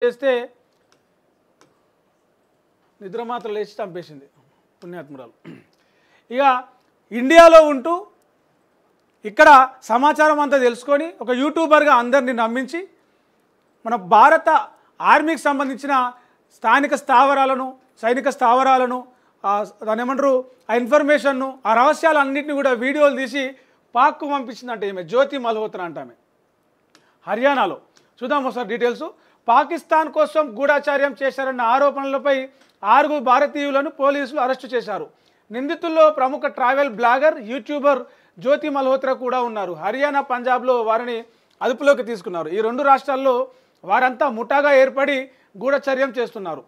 చేస్తే నిద్ర మాత్రం లేచి చంపేసింది పుణ్యాత్మురాలు. ఇక ఇండియాలో ఉంటూ ఇక్కడ సమాచారం అంతా తెలుసుకొని ఒక యూట్యూబర్గా అందరినీ నమ్మించి మన భారత ఆర్మీకి సంబంధించిన స్థానిక స్థావరాలను సైనిక స్థావరాలను దాని ఏమంటారు ఆ ఇన్ఫర్మేషన్ను ఆ రహస్యాలన్నింటినీ కూడా వీడియోలు తీసి పాక్కు పంపించిందంటే ఈమె జ్యోతి మల్హోత్రా అంటామే హర్యానాలో. చూద్దాం ఒకసారి డీటెయిల్స్. పాకిస్తాన్ కోసం గూఢాచార్యం చేశారన్న ఆరోపణలపై 6 భారతీయులను పోలీసులు అరెస్టు చేశారు. నిందితుల్లో ప్రముఖ ట్రావెల్ బ్లాగర్ యూట్యూబర్ జ్యోతి మల్హోత్రా కూడా ఉన్నారు. హర్యానా పంజాబ్లో వారిని అదుపులోకి తీసుకున్నారు. ఈ 2 రాష్ట్రాల్లో వారంతా ముఠాగా ఏర్పడి గూఢచర్యం చేస్తున్నారు.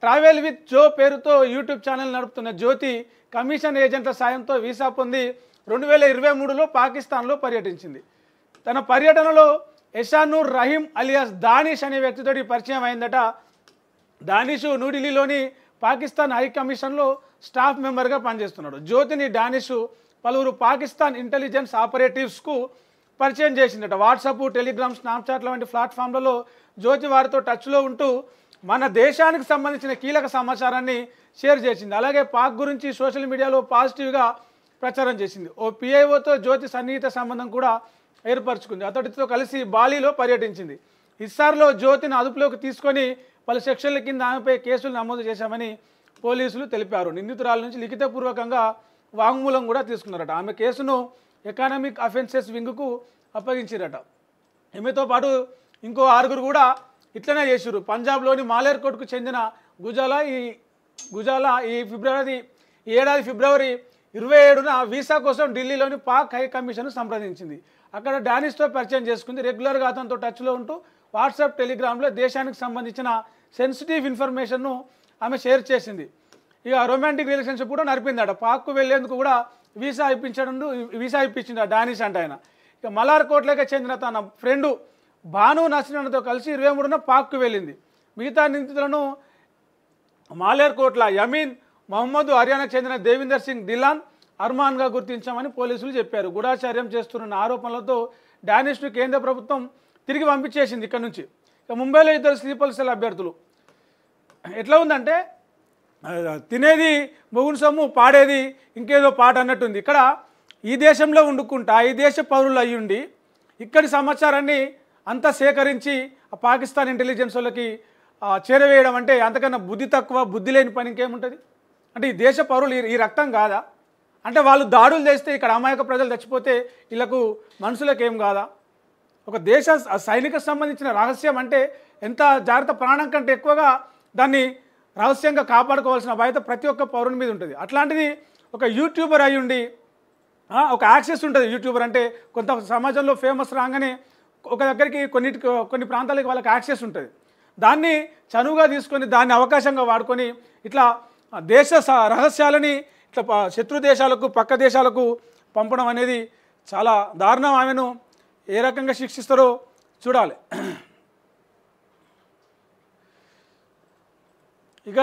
ట్రావెల్ విత్ జో పేరుతో యూట్యూబ్ ఛానల్ నడుపుతున్న జ్యోతి కమిషన్ ఏజెంట్ల సాయంతో వీసా పొంది 2023లో పాకిస్తాన్లో పర్యటించింది. తన పర్యటనలో ఎషానూర్ రహీం అలియాస్ దానిష్ అనే వ్యక్తితోటి పరిచయం అయిందట. దానిష్ న్యూఢిల్లీలోని పాకిస్తాన్ హై కమిషన్లో స్టాఫ్ మెంబర్గా పనిచేస్తున్నాడు. జ్యోతిని డానిష్ పలువురు పాకిస్తాన్ ఇంటెలిజెన్స్ ఆపరేటివ్స్కు పరిచయం చేసిందట. వాట్సాప్, టెలిగ్రామ్, స్నాప్చాట్ల వంటి ప్లాట్ఫామ్లలో జ్యోతి వారితో టచ్లో ఉంటూ మన దేశానికి సంబంధించిన కీలక సమాచారాన్ని షేర్ చేసింది. అలాగే పాక్ గురించి సోషల్ మీడియాలో పాజిటివ్గా ప్రచారం చేసింది. ఓ పిఐఓతో జ్యోతి సన్నిహిత సంబంధం కూడా ఏర్పరచుకుంది. అతడితో కలిసి బాలీలో పర్యటించింది. హిస్సార్లో జ్యోతిని అదుపులోకి తీసుకొని పలు సెక్షన్ల కింద ఆమెపై కేసులు నమోదు చేశామని పోలీసులు తెలిపారు. నిందితురాల నుంచి లిఖితపూర్వకంగా వాంగ్మూలం కూడా తీసుకున్నారట. ఆమె కేసును ఎకనామిక్ అఫెన్సెస్ వింగ్కు అప్పగించారట. ఈమెతో పాటు ఇంకో 6 కూడా ఇట్లనే చేశారు. పంజాబ్లోని మాలేర్కోట్కు చెందిన గుజాలా ఈ ఏడాది ఫిబ్రవరి 27న వీసా కోసం ఢిల్లీలోని పాక్ హై కమిషన్ సంప్రదించింది. అక్కడ డానిష్తో పరిచయం చేసుకుంది. రెగ్యులర్గా అతనితో టచ్లో ఉంటూ వాట్సాప్, టెలిగ్రామ్లో దేశానికి సంబంధించిన సెన్సిటివ్ ఇన్ఫర్మేషన్ను ఆమె షేర్ చేసింది. ఇక రొమాంటిక్ రిలేషన్షిప్ కూడా నడిపిందట. పాక్కు వెళ్లేందుకు కూడా వీసా ఇప్పించింది ఆ డానిష్ అంటే ఆయన. ఇక మలార్కోట్లకే చెందిన తన ఫ్రెండు భాను నస్రీన్తో కలిసి 23న పాక్కు వెళ్ళింది. మిగతా నిందితులను మాలేర్కోట్ల యమీన్ మహమ్మద్, హర్యానాకు చెందిన దేవిందర్ సింగ్ దిలాన్, అర్మాన్గా గుర్తించామని పోలీసులు చెప్పారు. గూఢాచార్యం చేస్తున్న ఆరోపణలతో డానిష్ను కేంద్ర ప్రభుత్వం తిరిగి పంపించేసింది ఇక్కడ నుంచి. ఇక ముంబైలో 2 స్లీపర్ సెల్ అభ్యర్థులు. ఎట్లా ఉందంటే తినేది మొగుడు సొమ్ము, పాడేది ఇంకేదో పాట అన్నట్టుంది. ఇక్కడ ఈ దేశంలో వండుకుంటా ఈ దేశ పౌరులు అయ్యుండి ఇక్కడి సమాచారాన్ని అంతా సేకరించి పాకిస్తాన్ ఇంటెలిజెన్స్ వాళ్ళకి చేరవేయడం అంటే అంతకన్నా బుద్ధి తక్కువ, బుద్ధి లేని పని ఇంకేముంటుంది? అంటే ఈ దేశ పౌరులు ఈ రక్తం కాదా? అంటే వాళ్ళు దాడులు చేస్తే ఇక్కడ అమాయక ప్రజలు చచ్చిపోతే వీళ్ళకు మనుషులకేం కాదా? ఒక దేశ సైనిక సంబంధించిన రహస్యం అంటే ఎంత జాగ్రత్త, ప్రాణం కంటే ఎక్కువగా దాన్ని రహస్యంగా కాపాడుకోవాల్సిన బాధ్యత ప్రతి ఒక్క పౌరుని మీద ఉంటుంది. అట్లాంటిది ఒక యూట్యూబర్ అయ్యుండి ఒక యాక్సెస్ ఉంటుంది. యూట్యూబర్ అంటే కొంత సమాజంలో ఫేమస్ రాగానే ఒక దగ్గరికి కొన్ని ప్రాంతాలకి వాళ్ళకి యాక్సెస్ ఉంటుంది. దాన్ని చనువుగా తీసుకొని దాన్ని అవకాశంగా వాడుకొని ఇట్లా దేశ రహస్యాలని ఇట్లా శత్రు దేశాలకు, పక్క దేశాలకు పంపడం అనేది చాలా దారుణం. ఆమెను ఏ రకంగా శిక్షిస్తారో చూడాలి. ఇక